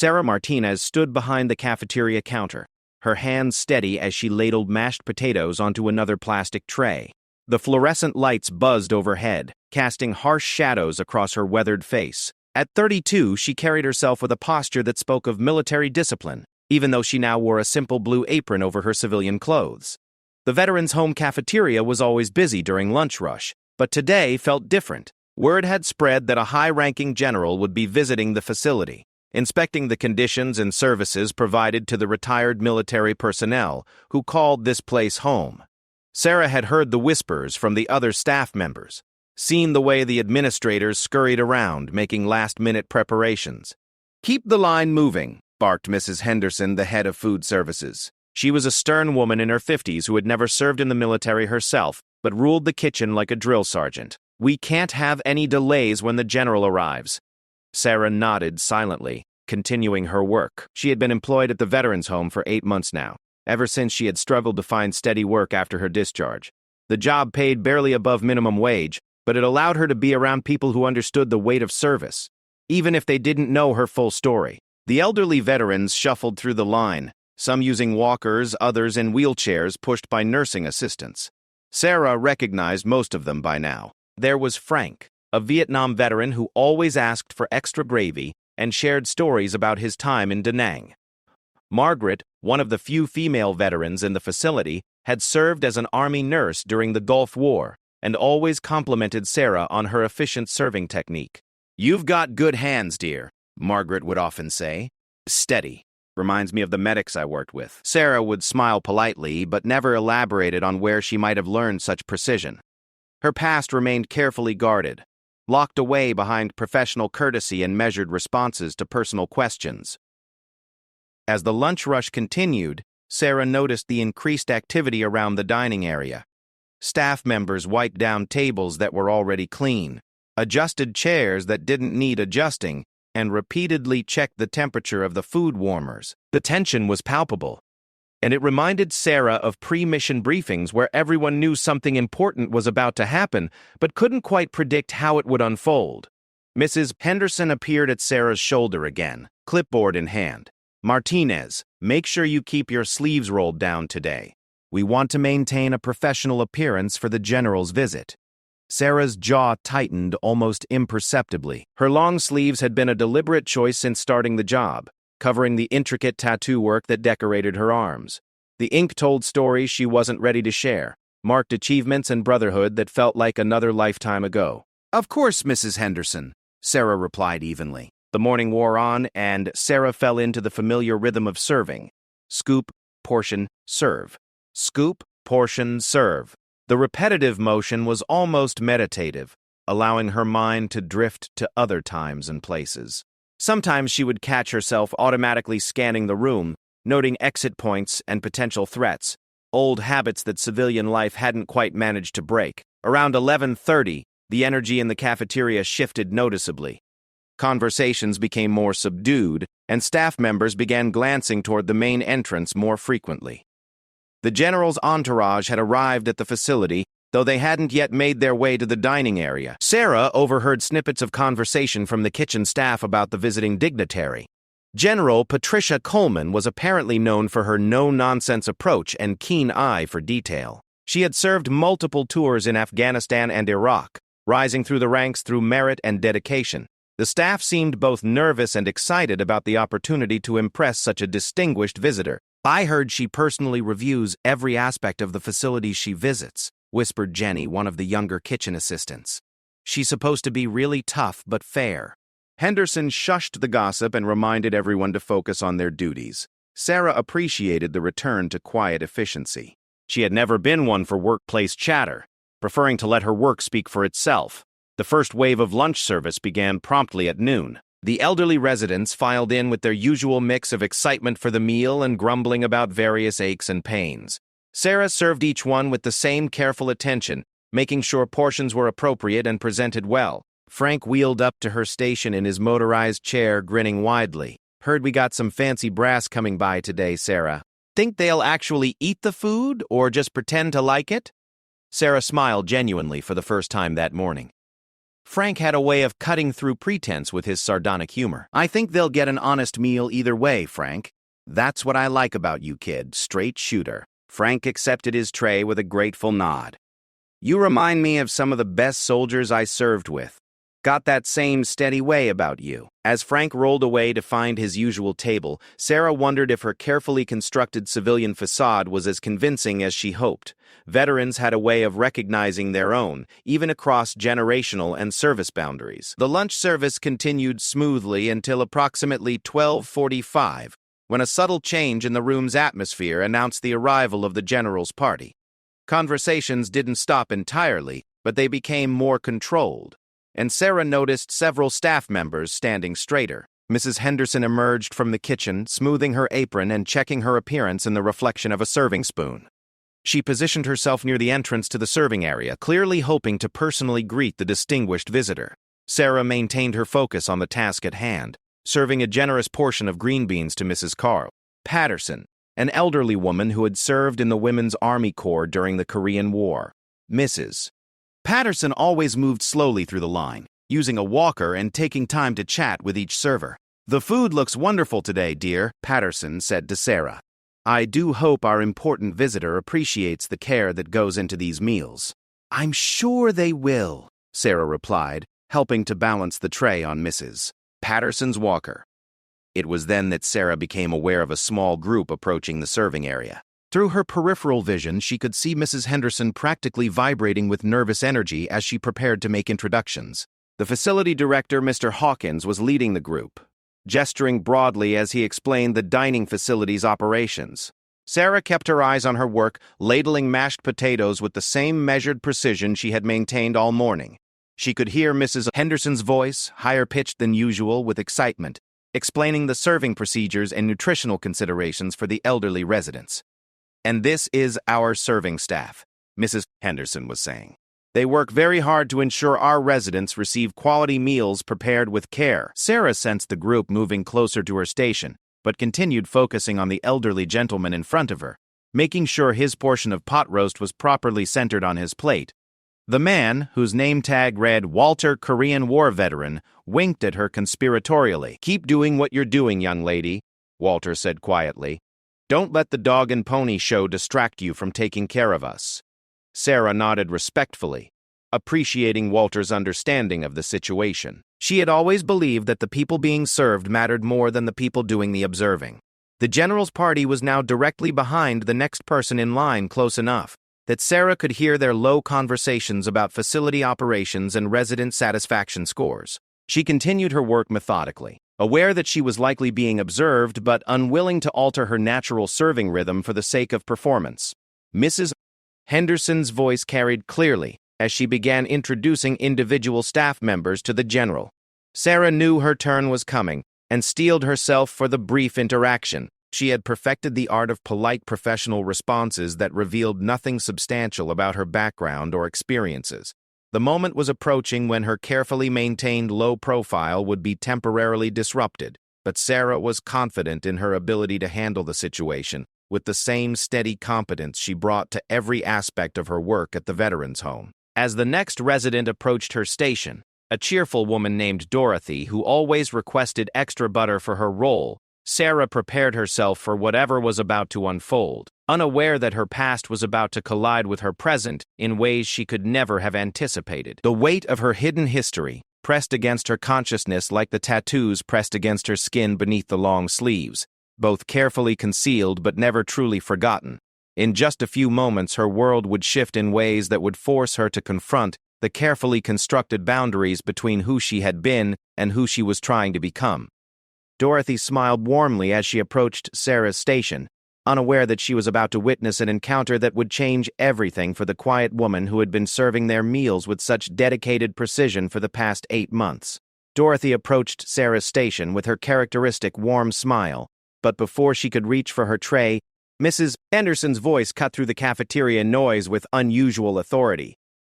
Sarah Martinez stood behind the cafeteria counter, her hands steady as she ladled mashed potatoes onto another plastic tray. The fluorescent lights buzzed overhead, casting harsh shadows across her weathered face. At 32, she carried herself with a posture that spoke of military discipline, even though she now wore a simple blue apron over her civilian clothes. The veterans' home cafeteria was always busy during lunch rush, but today felt different. Word had spread that a high-ranking general would be visiting the facility, inspecting the conditions and services provided to the retired military personnel who called this place home. Sarah had heard the whispers from the other staff members, seen the way the administrators scurried around making last-minute preparations. "Keep the line moving," barked Mrs. Henderson, the head of food services. She was a stern woman in her 50s who had never served in the military herself, but ruled the kitchen like a drill sergeant. "We can't have any delays when the general arrives." Sarah nodded silently, continuing her work. She had been employed at the veterans' home for 8 months now, ever since she had struggled to find steady work after her discharge. The job paid barely above minimum wage, but it allowed her to be around people who understood the weight of service, even if they didn't know her full story. The elderly veterans shuffled through the line, some using walkers, others in wheelchairs pushed by nursing assistants. Sarah recognized most of them by now. There was Frank, a Vietnam veteran who always asked for extra gravy and shared stories about his time in Da Nang. Margaret, one of the few female veterans in the facility, had served as an army nurse during the Gulf War and always complimented Sarah on her efficient serving technique. "You've got good hands, dear," Margaret would often say. "Steady. Reminds me of the medics I worked with." Sarah would smile politely, but never elaborated on where she might have learned such precision. Her past remained carefully guarded, locked away behind professional courtesy and measured responses to personal questions. As the lunch rush continued, Sarah noticed the increased activity around the dining area. Staff members wiped down tables that were already clean, adjusted chairs that didn't need adjusting, and repeatedly checked the temperature of the food warmers. The tension was palpable, and it reminded Sarah of pre-mission briefings where everyone knew something important was about to happen, but couldn't quite predict how it would unfold. Mrs. Henderson appeared at Sarah's shoulder again, clipboard in hand. "Martinez, make sure you keep your sleeves rolled down today. We want to maintain a professional appearance for the general's visit." Sarah's jaw tightened almost imperceptibly. Her long sleeves had been a deliberate choice since starting the job, covering the intricate tattoo work that decorated her arms. The ink told stories she wasn't ready to share, marked achievements and brotherhood that felt like another lifetime ago. "Of course, Mrs. Henderson," Sarah replied evenly. The morning wore on, and Sarah fell into the familiar rhythm of serving. Scoop, portion, serve. Scoop, portion, serve. The repetitive motion was almost meditative, allowing her mind to drift to other times and places. Sometimes she would catch herself automatically scanning the room, noting exit points and potential threats, old habits that civilian life hadn't quite managed to break. Around 11:30, the energy in the cafeteria shifted noticeably. Conversations became more subdued, and staff members began glancing toward the main entrance more frequently. The general's entourage had arrived at the facility, though they hadn't yet made their way to the dining area. Sarah overheard snippets of conversation from the kitchen staff about the visiting dignitary. General Patricia Coleman was apparently known for her no-nonsense approach and keen eye for detail. She had served multiple tours in Afghanistan and Iraq, rising through the ranks through merit and dedication. The staff seemed both nervous and excited about the opportunity to impress such a distinguished visitor. "I heard she personally reviews every aspect of the facilities she visits," whispered Jenny, one of the younger kitchen assistants. "She's supposed to be really tough but fair." Henderson shushed the gossip and reminded everyone to focus on their duties. Sarah appreciated the return to quiet efficiency. She had never been one for workplace chatter, preferring to let her work speak for itself. The first wave of lunch service began promptly at noon. The elderly residents filed in with their usual mix of excitement for the meal and grumbling about various aches and pains. Sarah served each one with the same careful attention, making sure portions were appropriate and presented well. Frank wheeled up to her station in his motorized chair, grinning widely. "Heard we got some fancy brass coming by today, Sarah. Think they'll actually eat the food or just pretend to like it?" Sarah smiled genuinely for the first time that morning. Frank had a way of cutting through pretense with his sardonic humor. "I think they'll get an honest meal either way, Frank. That's what I like about you, kid. Straight shooter." Frank accepted his tray with a grateful nod. "You remind me of some of the best soldiers I served with. Got that same steady way about you." As Frank rolled away to find his usual table, Sarah wondered if her carefully constructed civilian facade was as convincing as she hoped. Veterans had a way of recognizing their own, even across generational and service boundaries. The lunch service continued smoothly until approximately 12:45, when a subtle change in the room's atmosphere announced the arrival of the general's party. Conversations didn't stop entirely, but they became more controlled, and Sarah noticed several staff members standing straighter. Mrs. Henderson emerged from the kitchen, smoothing her apron and checking her appearance in the reflection of a serving spoon. She positioned herself near the entrance to the serving area, clearly hoping to personally greet the distinguished visitor. Sarah maintained her focus on the task at hand, serving a generous portion of green beans to Mrs. Carl Patterson, an elderly woman who had served in the Women's Army Corps during the Korean War. Mrs. Patterson always moved slowly through the line, using a walker and taking time to chat with each server. "The food looks wonderful today, dear," Patterson said to Sarah. "I do hope our important visitor appreciates the care that goes into these meals." "I'm sure they will," Sarah replied, helping to balance the tray on Mrs. Patterson's walker. It was then that Sarah became aware of a small group approaching the serving area. Through her peripheral vision, she could see Mrs. Henderson practically vibrating with nervous energy as she prepared to make introductions. The facility director, Mr. Hawkins, was leading the group, gesturing broadly as he explained the dining facility's operations. Sarah kept her eyes on her work, ladling mashed potatoes with the same measured precision she had maintained all morning. She could hear Mrs. Henderson's voice, higher pitched than usual with excitement, explaining the serving procedures and nutritional considerations for the elderly residents. "And this is our serving staff," Mrs. Henderson was saying. "They work very hard to ensure our residents receive quality meals prepared with care." Sarah sensed the group moving closer to her station, but continued focusing on the elderly gentleman in front of her, making sure his portion of pot roast was properly centered on his plate. The man, whose name tag read Walter Korean War Veteran, winked at her conspiratorially. "Keep doing what you're doing, young lady," Walter said quietly. "Don't let the dog and pony show distract you from taking care of us." Sarah nodded respectfully, appreciating Walter's understanding of the situation. She had always believed that the people being served mattered more than the people doing the observing. The general's party was now directly behind the next person in line, close enough that Sarah could hear their low conversations about facility operations and resident satisfaction scores. She continued her work methodically, aware that she was likely being observed but unwilling to alter her natural serving rhythm for the sake of performance. Mrs. Henderson's voice carried clearly as she began introducing individual staff members to the general. Sarah knew her turn was coming and steeled herself for the brief interaction. She had perfected the art of polite professional responses that revealed nothing substantial about her background or experiences. The moment was approaching when her carefully maintained low profile would be temporarily disrupted, but Sarah was confident in her ability to handle the situation with the same steady competence she brought to every aspect of her work at the veterans' home. As the next resident approached her station, a cheerful woman named Dorothy, who always requested extra butter for her roll, Sarah prepared herself for whatever was about to unfold, unaware that her past was about to collide with her present in ways she could never have anticipated. The weight of her hidden history pressed against her consciousness like the tattoos pressed against her skin beneath the long sleeves, both carefully concealed but never truly forgotten. In just a few moments, her world would shift in ways that would force her to confront the carefully constructed boundaries between who she had been and who she was trying to become. Dorothy smiled warmly as she approached Sarah's station, unaware that she was about to witness an encounter that would change everything for the quiet woman who had been serving their meals with such dedicated precision for the past 8 months. Dorothy approached Sarah's station with her characteristic warm smile, but before she could reach for her tray, Mrs. Henderson's voice cut through the cafeteria noise with unusual authority.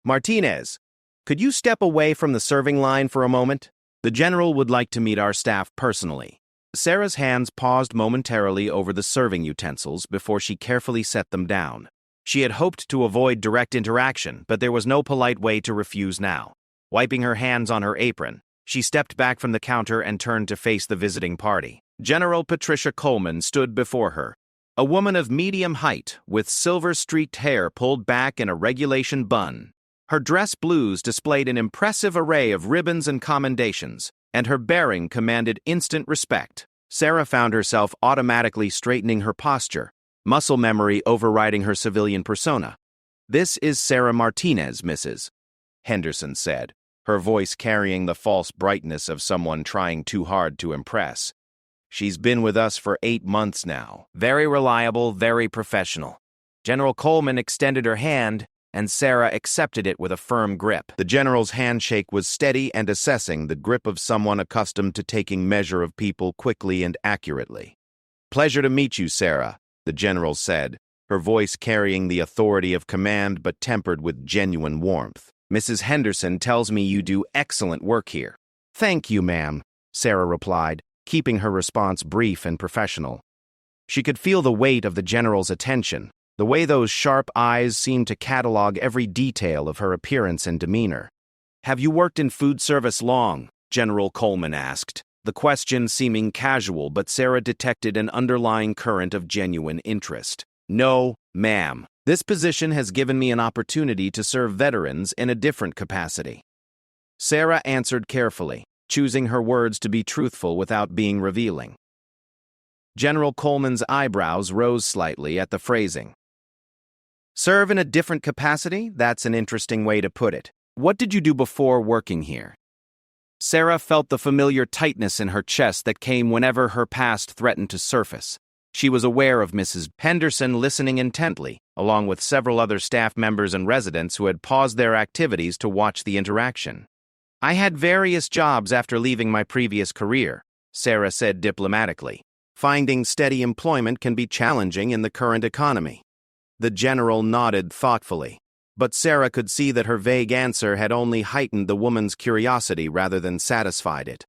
"Martinez, could you step away from the serving line for a moment? The general would like to meet our staff personally." Sarah's hands paused momentarily over the serving utensils before she carefully set them down. She had hoped to avoid direct interaction, but there was no polite way to refuse now. Wiping her hands on her apron, she stepped back from the counter and turned to face the visiting party. General Patricia Coleman stood before her, a woman of medium height with silver-streaked hair pulled back in a regulation bun. Her dress blues displayed an impressive array of ribbons and commendations, and her bearing commanded instant respect. Sarah found herself automatically straightening her posture, muscle memory overriding her civilian persona. "This is Sarah Martinez, Mrs. Henderson said, her voice carrying the false brightness of someone trying too hard to impress. "She's been with us for 8 months now. Very reliable, very professional." General Coleman extended her hand, and Sarah accepted it with a firm grip. The general's handshake was steady and assessing, the grip of someone accustomed to taking measure of people quickly and accurately. "Pleasure to meet you, Sarah," the general said, her voice carrying the authority of command but tempered with genuine warmth. "Mrs. Henderson tells me you do excellent work here." "Thank you, ma'am," Sarah replied, keeping her response brief and professional. She could feel the weight of the general's attention, the way those sharp eyes seemed to catalog every detail of her appearance and demeanor. "Have you worked in food service long?" General Coleman asked, the question seeming casual, but Sarah detected an underlying current of genuine interest. "No, ma'am. This position has given me an opportunity to serve veterans in a different capacity." Sarah answered carefully, choosing her words to be truthful without being revealing. General Coleman's eyebrows rose slightly at the phrasing. "Serve in a different capacity? That's an interesting way to put it. What did you do before working here?" Sarah felt the familiar tightness in her chest that came whenever her past threatened to surface. She was aware of Mrs. Henderson listening intently, along with several other staff members and residents who had paused their activities to watch the interaction. "I had various jobs after leaving my previous career," Sarah said diplomatically. "Finding steady employment can be challenging in the current economy." The general nodded thoughtfully, but Sarah could see that her vague answer had only heightened the woman's curiosity rather than satisfied it.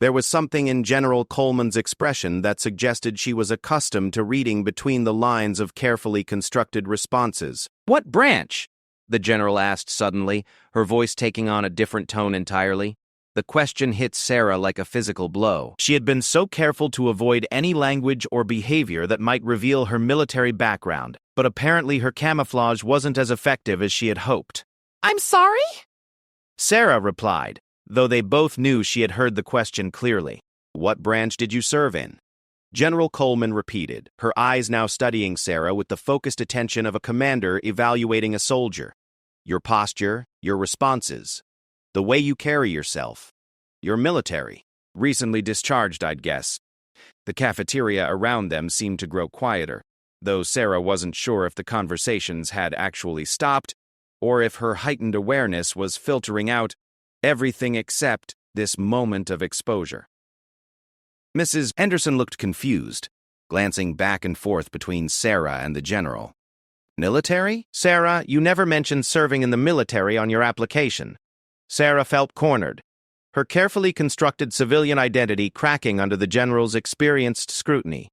There was something in General Coleman's expression that suggested she was accustomed to reading between the lines of carefully constructed responses. "What branch?" the general asked suddenly, her voice taking on a different tone entirely. The question hit Sarah like a physical blow. She had been so careful to avoid any language or behavior that might reveal her military background, but apparently her camouflage wasn't as effective as she had hoped. "I'm sorry?" Sarah replied, though they both knew she had heard the question clearly. "What branch did you serve in?" General Coleman repeated, her eyes now studying Sarah with the focused attention of a commander evaluating a soldier. "Your posture, your responses, the way you carry yourself. You're military. Recently discharged, I'd guess." The cafeteria around them seemed to grow quieter, though Sarah wasn't sure if the conversations had actually stopped or if her heightened awareness was filtering out everything except this moment of exposure. Mrs. Henderson looked confused, glancing back and forth between Sarah and the general. "Military? Sarah, you never mentioned serving in the military on your application." Sarah felt cornered, her carefully constructed civilian identity cracking under the general's experienced scrutiny.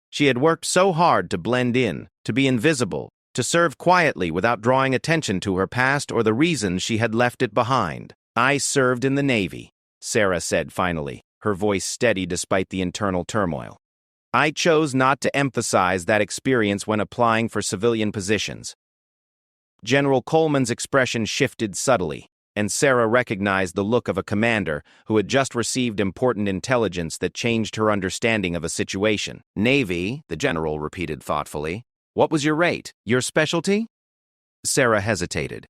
She had worked so hard to blend in, to be invisible, to serve quietly without drawing attention to her past or the reasons she had left it behind. "I served in the Navy," Sarah said finally, her voice steady despite the internal turmoil. "I chose not to emphasize that experience when applying for civilian positions." General Coleman's expression shifted subtly, and Sarah recognized the look of a commander who had just received important intelligence that changed her understanding of a situation. "Navy," the general repeated thoughtfully. "What was your rate? Your specialty?" Sarah hesitated.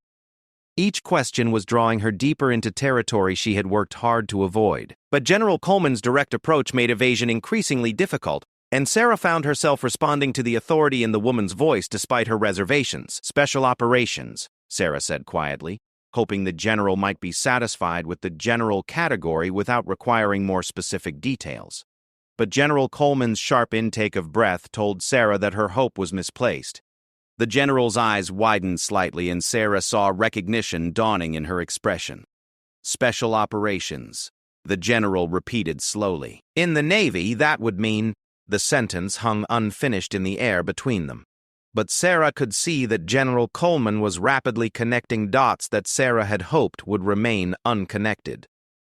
Each question was drawing her deeper into territory she had worked hard to avoid. But General Coleman's direct approach made evasion increasingly difficult, and Sarah found herself responding to the authority in the woman's voice despite her reservations. "Special operations," Sarah said quietly, hoping the general might be satisfied with the general category without requiring more specific details. But General Coleman's sharp intake of breath told Sarah that her hope was misplaced. The general's eyes widened slightly, and Sarah saw recognition dawning in her expression. "Special operations," the general repeated slowly. "In the Navy, that would mean—" The sentence hung unfinished in the air between them. But Sarah could see that General Coleman was rapidly connecting dots that Sarah had hoped would remain unconnected.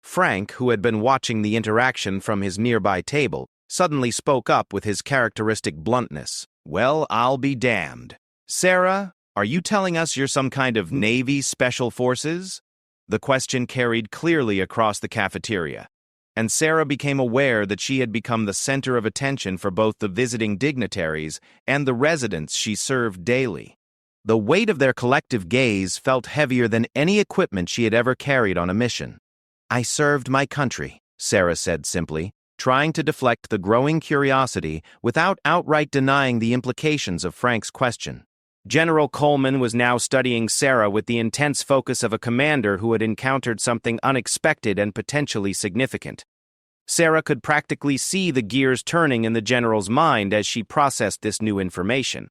Frank, who had been watching the interaction from his nearby table, suddenly spoke up with his characteristic bluntness. "Well, I'll be damned. Sarah, are you telling us you're some kind of Navy Special Forces?" The question carried clearly across the cafeteria, and Sarah became aware that she had become the center of attention for both the visiting dignitaries and the residents she served daily. The weight of their collective gaze felt heavier than any equipment she had ever carried on a mission. "I served my country," Sarah said simply, trying to deflect the growing curiosity without outright denying the implications of Frank's question. General Coleman was now studying Sarah with the intense focus of a commander who had encountered something unexpected and potentially significant. Sarah could practically see the gears turning in the general's mind as she processed this new information.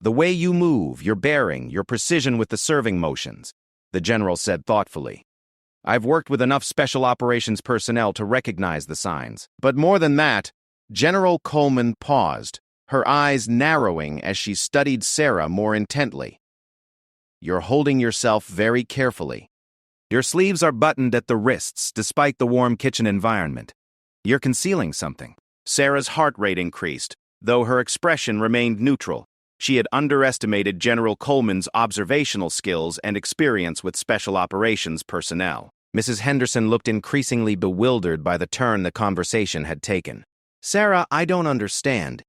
"The way you move, your bearing, your precision with the serving motions," the general said thoughtfully. "I've worked with enough special operations personnel to recognize the signs. But more than that," General Coleman paused, her eyes narrowing as she studied Sarah more intently. "You're holding yourself very carefully. Your sleeves are buttoned at the wrists despite the warm kitchen environment. You're concealing something." Sarah's heart rate increased, though her expression remained neutral. She had underestimated General Coleman's observational skills and experience with special operations personnel. Mrs. Henderson looked increasingly bewildered by the turn the conversation had taken. "Sarah, I don't understand.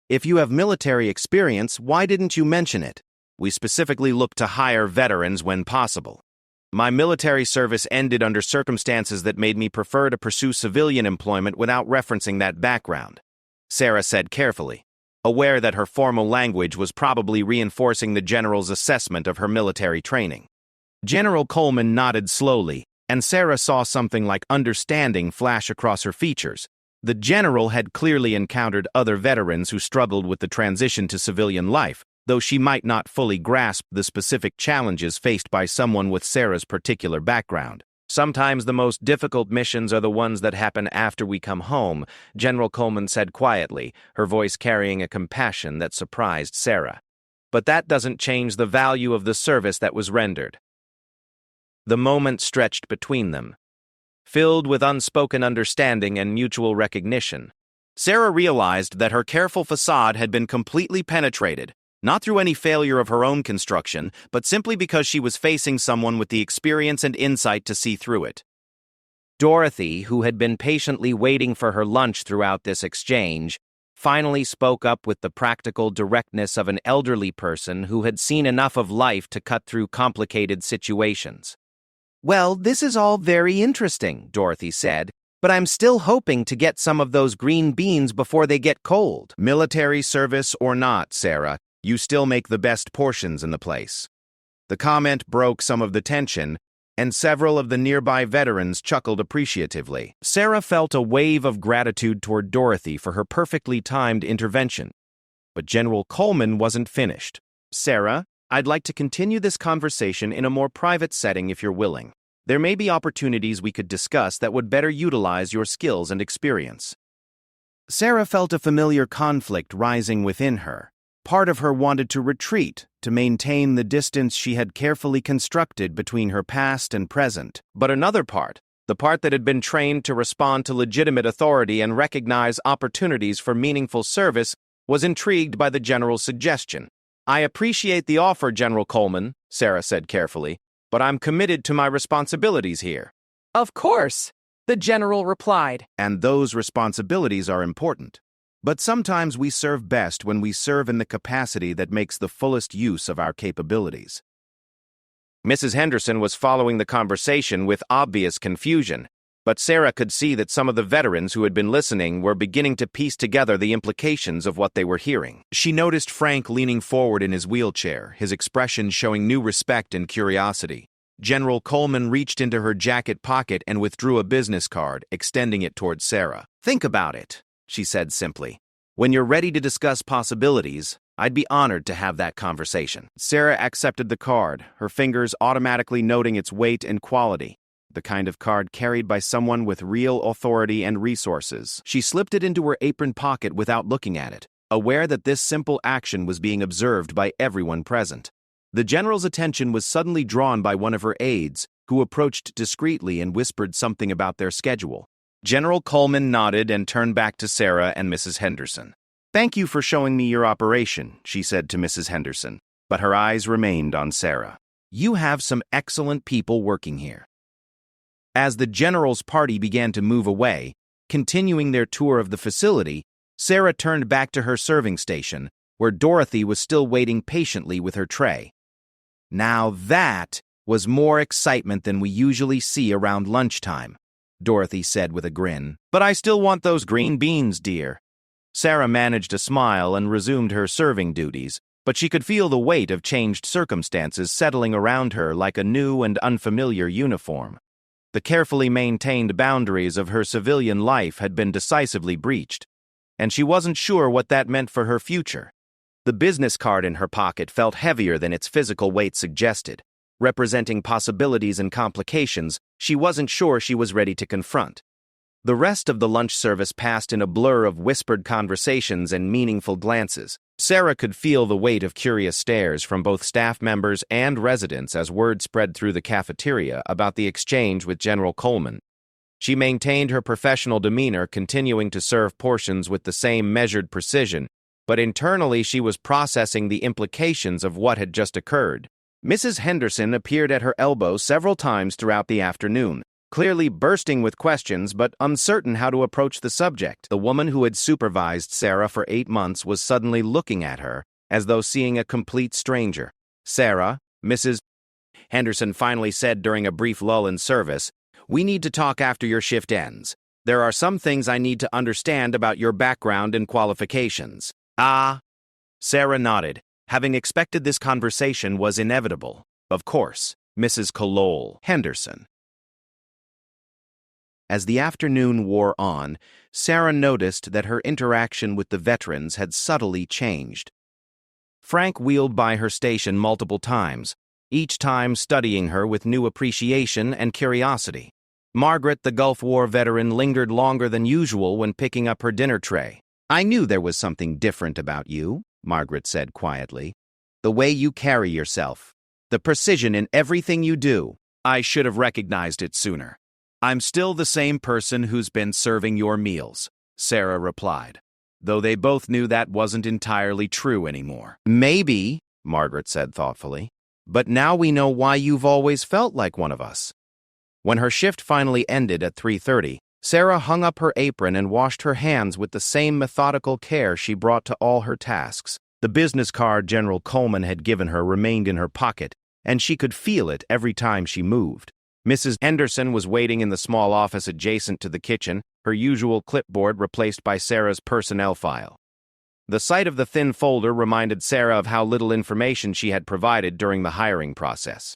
If you have military experience, why didn't you mention it? We specifically look to hire veterans when possible. My military service ended under circumstances that made me prefer to pursue civilian employment without referencing that background," Sarah said carefully, aware that her formal language was probably reinforcing the general's assessment of her military training. General Coleman nodded slowly, and Sarah saw something like understanding flash across her features. The general had clearly encountered other veterans who struggled with the transition to civilian life, though she might not fully grasp the specific challenges faced by someone with Sarah's particular background. "Sometimes the most difficult missions are the ones that happen after we come home," General Coleman said quietly, her voice carrying a compassion that surprised Sarah. "But that doesn't change the value of the service that was rendered." The moment stretched between them, filled with unspoken understanding and mutual recognition. Sarah realized that her careful facade had been completely penetrated, not through any failure of her own construction, but simply because she was facing someone with the experience and insight to see through it. Dorothy, who had been patiently waiting for her lunch throughout this exchange, finally spoke up with the practical directness of an elderly person who had seen enough of life to cut through complicated situations. "Well, this is all very interesting," Dorothy said, "but I'm still hoping to get some of those green beans before they get cold." "Military service or not, Sarah, you still make the best portions in the place." The comment broke some of the tension, and several of the nearby veterans chuckled appreciatively. Sarah felt a wave of gratitude toward Dorothy for her perfectly timed intervention. But General Coleman wasn't finished. "Sarah, I'd like to continue this conversation in a more private setting if you're willing. There may be opportunities we could discuss that would better utilize your skills and experience." Sarah felt a familiar conflict rising within her. Part of her wanted to retreat, to maintain the distance she had carefully constructed between her past and present. But another part, the part that had been trained to respond to legitimate authority and recognize opportunities for meaningful service, was intrigued by the general's suggestion. "I appreciate the offer, General Coleman," Sarah said carefully, "but I'm committed to my responsibilities here." "Of course," the general replied. "And those responsibilities are important. But sometimes we serve best when we serve in the capacity that makes the fullest use of our capabilities." Mrs. Henderson was following the conversation with obvious confusion, but Sarah could see that some of the veterans who had been listening were beginning to piece together the implications of what they were hearing. She noticed Frank leaning forward in his wheelchair, his expression showing new respect and curiosity. General Coleman reached into her jacket pocket and withdrew a business card, extending it toward Sarah. "Think about it," she said simply. "When you're ready to discuss possibilities, I'd be honored to have that conversation." Sarah accepted the card, her fingers automatically noting its weight and quality, the kind of card carried by someone with real authority and resources. She slipped it into her apron pocket without looking at it, aware that this simple action was being observed by everyone present. The general's attention was suddenly drawn by one of her aides, who approached discreetly and whispered something about their schedule. General Coleman nodded and turned back to Sarah and Mrs. Henderson. "Thank you for showing me your operation," she said to Mrs. Henderson, but her eyes remained on Sarah. "You have some excellent people working here." As the general's party began to move away, continuing their tour of the facility, Sarah turned back to her serving station, where Dorothy was still waiting patiently with her tray. "Now that was more excitement than we usually see around lunchtime," Dorothy said with a grin. "But I still want those green beans, dear." Sarah managed a smile and resumed her serving duties, but she could feel the weight of changed circumstances settling around her like a new and unfamiliar uniform. The carefully maintained boundaries of her civilian life had been decisively breached, and she wasn't sure what that meant for her future. The business card in her pocket felt heavier than its physical weight suggested, representing possibilities and complications she wasn't sure she was ready to confront. The rest of the lunch service passed in a blur of whispered conversations and meaningful glances. Sarah could feel the weight of curious stares from both staff members and residents as word spread through the cafeteria about the exchange with General Coleman. She maintained her professional demeanor, continuing to serve portions with the same measured precision, but internally she was processing the implications of what had just occurred. Mrs. Henderson appeared at her elbow several times throughout the afternoon, clearly bursting with questions but uncertain how to approach the subject. The woman who had supervised Sarah for 8 months was suddenly looking at her, as though seeing a complete stranger. "Sarah," Mrs. Henderson finally said during a brief lull in service, "we need to talk after your shift ends. There are some things I need to understand about your background and qualifications." "Ah." Sarah nodded. Having expected this conversation was inevitable. Of course, Mrs. Colole Henderson. As the afternoon wore on, Sarah noticed that her interaction with the veterans had subtly changed. Frank wheeled by her station multiple times, each time studying her with new appreciation and curiosity. Margaret, the Gulf War veteran, lingered longer than usual when picking up her dinner tray. "I knew there was something different about you," Margaret said quietly. "The way you carry yourself, the precision in everything you do. I should have recognized it sooner." "I'm still the same person who's been serving your meals," Sarah replied, though they both knew that wasn't entirely true anymore. "Maybe," Margaret said thoughtfully, "but now we know why you've always felt like one of us." When her shift finally ended at 3:30, Sarah hung up her apron and washed her hands with the same methodical care she brought to all her tasks. The business card General Coleman had given her remained in her pocket, and she could feel it every time she moved. Mrs. Henderson was waiting in the small office adjacent to the kitchen, her usual clipboard replaced by Sarah's personnel file. The sight of the thin folder reminded Sarah of how little information she had provided during the hiring process.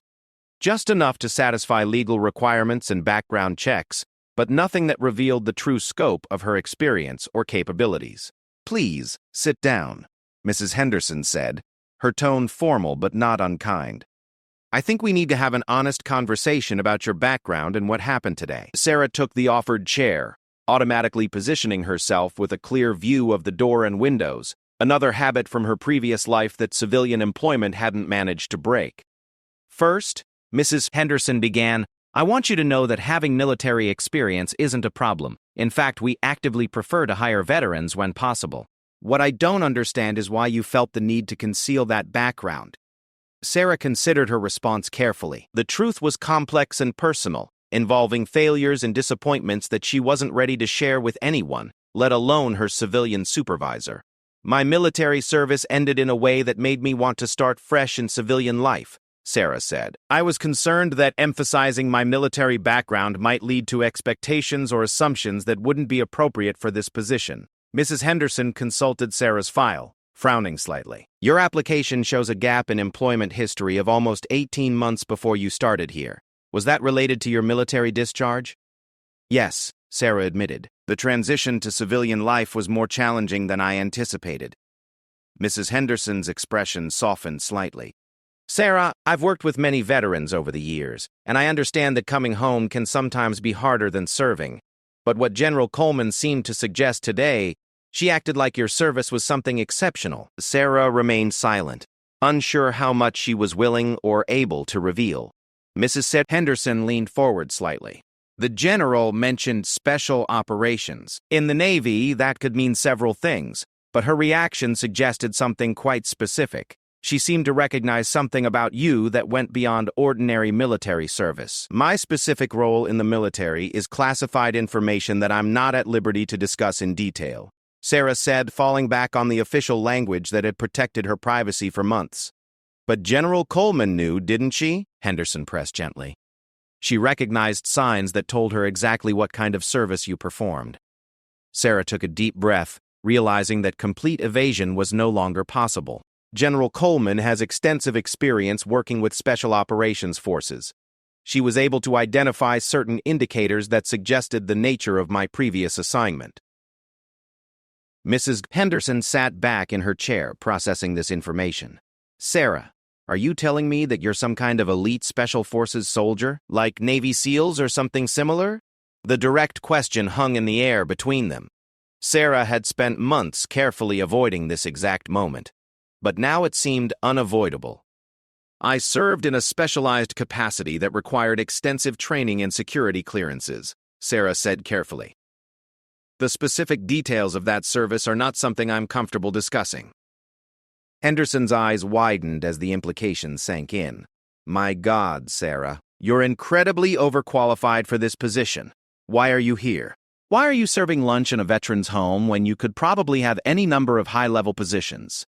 Just enough to satisfy legal requirements and background checks, but nothing that revealed the true scope of her experience or capabilities. "Please, sit down," Mrs. Henderson said, her tone formal but not unkind. "I think we need to have an honest conversation about your background and what happened today." Sarah took the offered chair, automatically positioning herself with a clear view of the door and windows, another habit from her previous life that civilian employment hadn't managed to break. "First," Mrs. Henderson began, "I want you to know that having military experience isn't a problem. In fact, we actively prefer to hire veterans when possible. What I don't understand is why you felt the need to conceal that background." Sarah considered her response carefully. The truth was complex and personal, involving failures and disappointments that she wasn't ready to share with anyone, let alone her civilian supervisor. "My military service ended in a way that made me want to start fresh in civilian life," Sarah said. "I was concerned that emphasizing my military background might lead to expectations or assumptions that wouldn't be appropriate for this position." Mrs. Henderson consulted Sarah's file, frowning slightly. "Your application shows a gap in employment history of almost 18 months before you started here. Was that related to your military discharge?" "Yes," Sarah admitted. "The transition to civilian life was more challenging than I anticipated." Mrs. Henderson's expression softened slightly. "Sarah, I've worked with many veterans over the years, and I understand that coming home can sometimes be harder than serving. But what General Coleman seemed to suggest today," She acted like your service was something exceptional. Sarah remained silent, unsure how much she was willing or able to reveal. Mrs. Henderson leaned forward slightly. The general mentioned special operations. In the Navy, that could mean several things, but her reaction suggested something quite specific. She seemed to recognize something about you that went beyond ordinary military service. My specific role in the military is classified information that I'm not at liberty to discuss in detail, Sarah said, falling back on the official language that had protected her privacy for months. But General Coleman knew, didn't she? Henderson pressed gently. She recognized signs that told her exactly what kind of service you performed. Sarah took a deep breath, realizing that complete evasion was no longer possible. General Coleman has extensive experience working with Special Operations Forces. She was able to identify certain indicators that suggested the nature of my previous assignment. Mrs. Henderson sat back in her chair, processing this information. Sarah, are you telling me that you're some kind of elite Special Forces soldier, like Navy SEALs or something similar? The direct question hung in the air between them. Sarah had spent months carefully avoiding this exact moment, but now it seemed unavoidable. I served in a specialized capacity that required extensive training and security clearances, Sarah said carefully. The specific details of that service are not something I'm comfortable discussing. Henderson's eyes widened as the implications sank in. My God, Sarah, you're incredibly overqualified for this position. Why are you here? Why are you serving lunch in a veteran's home when you could probably have any number of high-level positions?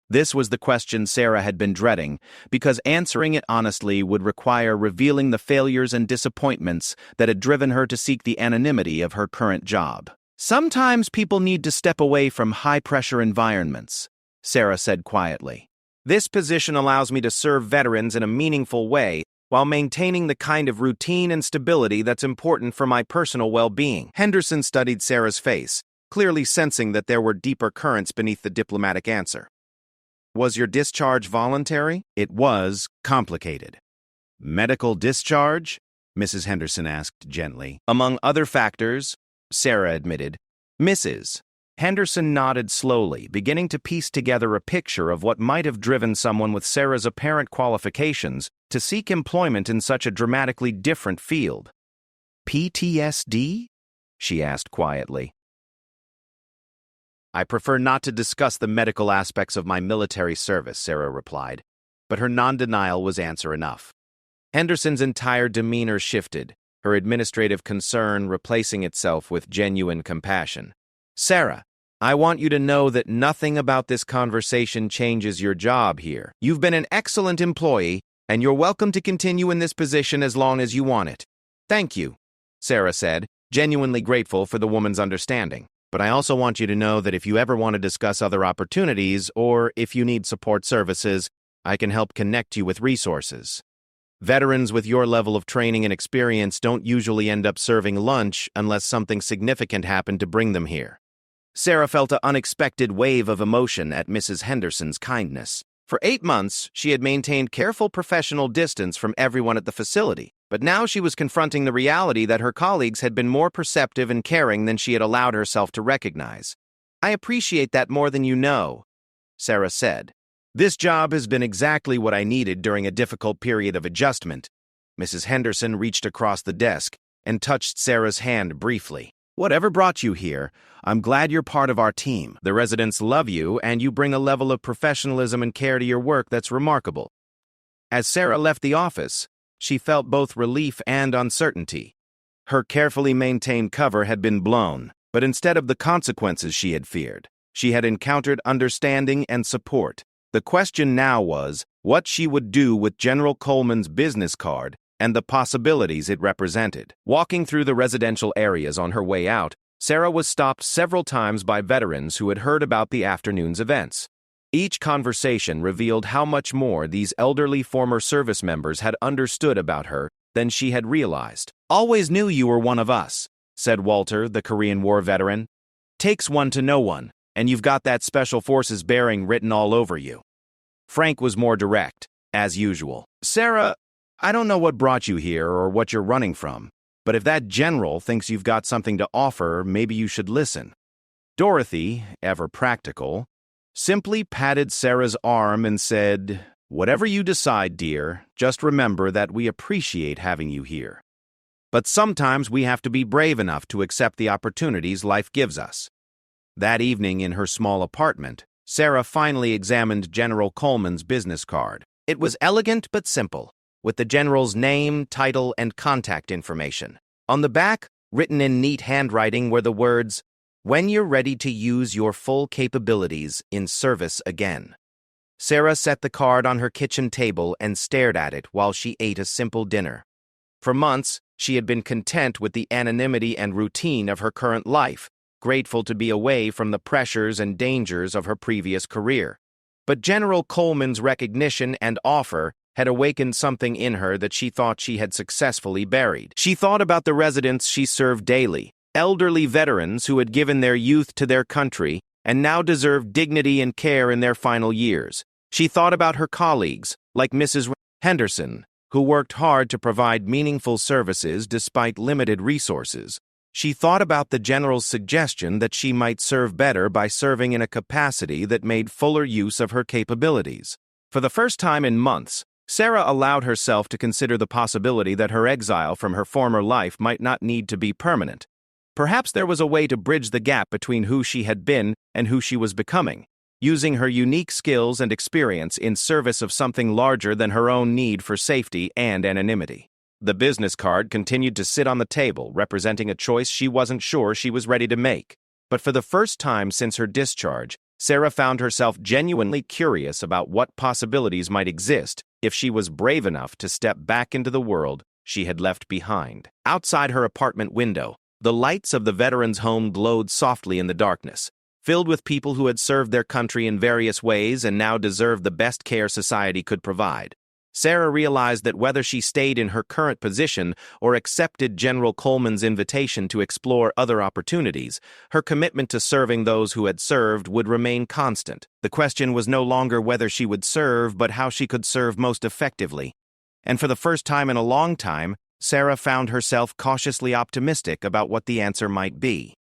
This was the question Sarah had been dreading, because answering it honestly would require revealing the failures and disappointments that had driven her to seek the anonymity of her current job. Sometimes people need to step away from high-pressure environments, Sarah said quietly. This position allows me to serve veterans in a meaningful way while maintaining the kind of routine and stability that's important for my personal well-being. Henderson studied Sarah's face, clearly sensing that there were deeper currents beneath the diplomatic answer. Was your discharge voluntary? It was complicated. Medical discharge? Mrs. Henderson asked gently. Among other factors, Sarah admitted. Mrs. Henderson nodded slowly, beginning to piece together a picture of what might have driven someone with Sarah's apparent qualifications to seek employment in such a dramatically different field. PTSD? She asked quietly. I prefer not to discuss the medical aspects of my military service, Sarah replied, but her non-denial was answer enough. Henderson's entire demeanor shifted, her administrative concern replacing itself with genuine compassion. Sarah, I want you to know that nothing about this conversation changes your job here. You've been an excellent employee, and you're welcome to continue in this position as long as you want it. Thank you, Sarah said, genuinely grateful for the woman's understanding. But I also want you to know that if you ever want to discuss other opportunities or if you need support services, I can help connect you with resources. Veterans with your level of training and experience don't usually end up serving lunch unless something significant happened to bring them here. Sarah felt an unexpected wave of emotion at Mrs. Henderson's kindness. For 8 months, she had maintained careful professional distance from everyone at the facility, but now she was confronting the reality that her colleagues had been more perceptive and caring than she had allowed herself to recognize. I appreciate that more than you know, Sarah said. This job has been exactly what I needed during a difficult period of adjustment. Mrs. Henderson reached across the desk and touched Sarah's hand briefly. Whatever brought you here, I'm glad you're part of our team. The residents love you, and you bring a level of professionalism and care to your work that's remarkable. As Sarah left the office, she felt both relief and uncertainty. Her carefully maintained cover had been blown, but instead of the consequences she had feared, she had encountered understanding and support. The question now was what she would do with General Coleman's business card and the possibilities it represented. Walking through the residential areas on her way out, Sarah was stopped several times by veterans who had heard about the afternoon's events. Each conversation revealed how much more these elderly former service members had understood about her than she had realized. Always knew you were one of us, said Walter, the Korean War veteran. Takes one to know one, and you've got that Special Forces bearing written all over you. Frank was more direct, as usual. Sarah, I don't know what brought you here or what you're running from, but if that general thinks you've got something to offer, maybe you should listen. Dorothy, ever practical, simply patted Sarah's arm and said, "Whatever you decide, dear, just remember that we appreciate having you here. But sometimes we have to be brave enough to accept the opportunities life gives us." That evening in her small apartment, Sarah finally examined General Coleman's business card. It was elegant but simple, with the general's name, title, and contact information. On the back, written in neat handwriting, were the words, "When you're ready to use your full capabilities in service again." Sarah set the card on her kitchen table and stared at it while she ate a simple dinner. For months, she had been content with the anonymity and routine of her current life, grateful to be away from the pressures and dangers of her previous career. But General Coleman's recognition and offer had awakened something in her that she thought she had successfully buried. She thought about the residents she served daily, elderly veterans who had given their youth to their country and now deserved dignity and care in their final years. She thought about her colleagues, like Mrs. Henderson, who worked hard to provide meaningful services despite limited resources. She thought about the general's suggestion that she might serve better by serving in a capacity that made fuller use of her capabilities. For the first time in months, Sarah allowed herself to consider the possibility that her exile from her former life might not need to be permanent. Perhaps there was a way to bridge the gap between who she had been and who she was becoming, using her unique skills and experience in service of something larger than her own need for safety and anonymity. The business card continued to sit on the table, representing a choice she wasn't sure she was ready to make. But for the first time since her discharge, Sarah found herself genuinely curious about what possibilities might exist if she was brave enough to step back into the world she had left behind. Outside her apartment window, the lights of the veteran's home glowed softly in the darkness, filled with people who had served their country in various ways and now deserved the best care society could provide. Sarah realized that whether she stayed in her current position or accepted General Coleman's invitation to explore other opportunities, her commitment to serving those who had served would remain constant. The question was no longer whether she would serve, but how she could serve most effectively. And for the first time in a long time, Sarah found herself cautiously optimistic about what the answer might be.